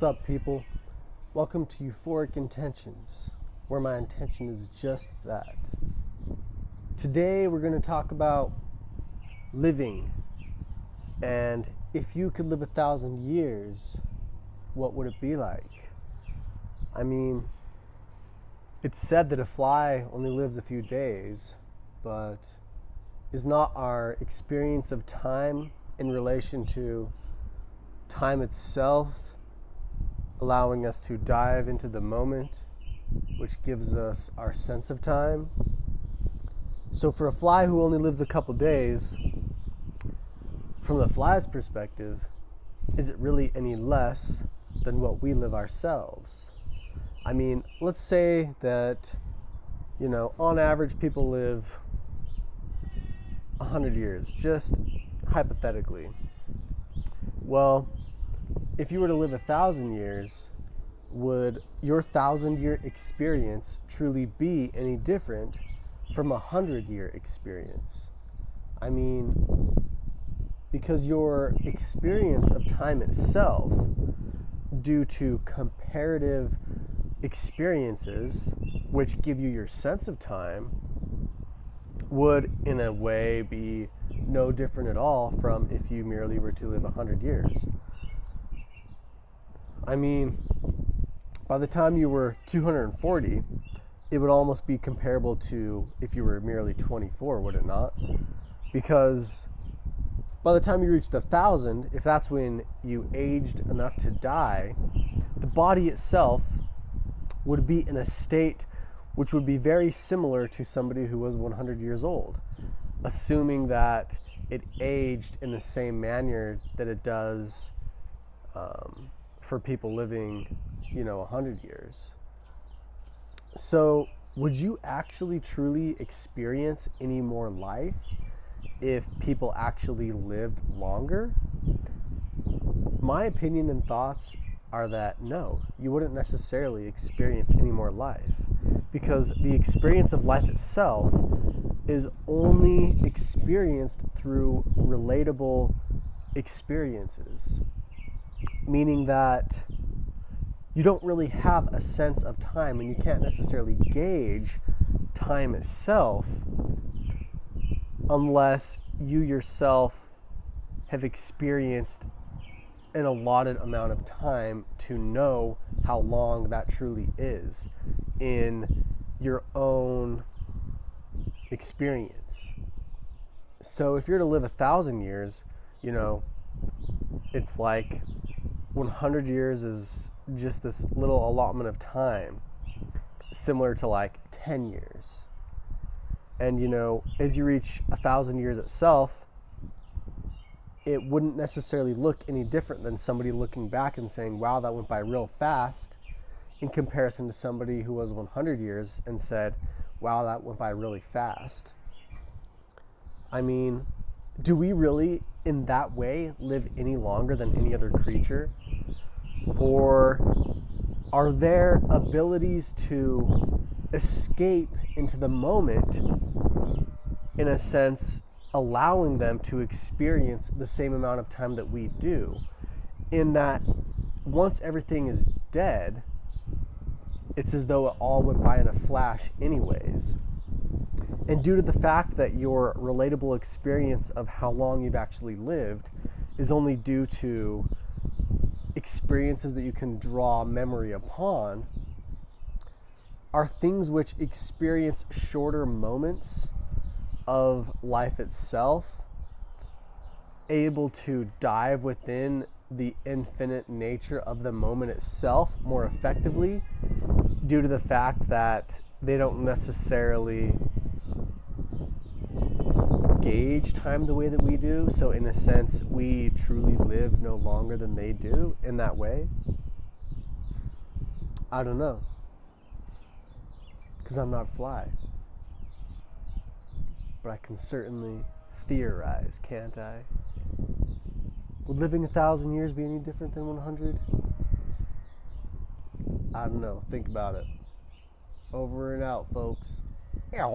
What's up, people? Welcome to Euphoric Intentions, where my intention is just that. Today we're going to talk about living, and if you could live 1,000 years, what would it be like? I mean, it's said that a fly only lives a few days, but is not our experience of time in relation to time itself allowing us to dive into the moment, which gives us our sense of time? So for a fly who only lives a couple days, from the fly's perspective, is it really any less than what we live ourselves? I mean, let's say that, on average people live 100 years, just hypothetically. Well, if you were to live 1,000 years, would your 1,000-year experience truly be any different from a 100-year experience? I mean, because your experience of time itself, due to comparative experiences, which give you your sense of time, would in a way be no different at all from if you merely were to live 100 years. I mean, by the time you were 240, it would almost be comparable to if you were merely 24, would it not? Because by the time you reached 1,000, if that's when you aged enough to die, the body itself would be in a state which would be very similar to somebody who was 100 years old, assuming that it aged in the same manner that it does for people living, 100 years. So would you actually truly experience any more life if people actually lived longer? My opinion and thoughts are that no, you wouldn't necessarily experience any more life, because the experience of life itself is only experienced through relatable experiences, meaning that you don't really have a sense of time, and you can't necessarily gauge time itself unless you yourself have experienced an allotted amount of time to know how long that truly is in your own experience. So if you're to live 1,000 years, it's like 100 years is just this little allotment of time, similar to like 10 years. And as you reach 1,000 years itself, it wouldn't necessarily look any different than somebody looking back and saying, wow, that went by real fast, in comparison to somebody who was 100 years and said, wow, that went by really fast. I mean, do we really in that way live any longer than any other creature? Or are there abilities to escape into the moment, in a sense, allowing them to experience the same amount of time that we do, in that once everything is dead, it's as though it all went by in a flash anyways. And due to the fact that your relatable experience of how long you've actually lived is only due to experiences that you can draw memory upon, are things which experience shorter moments of life itself able to dive within the infinite nature of the moment itself more effectively, due to the fact that they don't necessarily gauge time the way that we do? So in a sense, we truly live no longer than they do in that way? I don't know, because I'm not a fly. But I can certainly theorize, can't I? Would living 1,000 years be any different than 100? I don't know. Think about it. Over and out, folks. Yeah.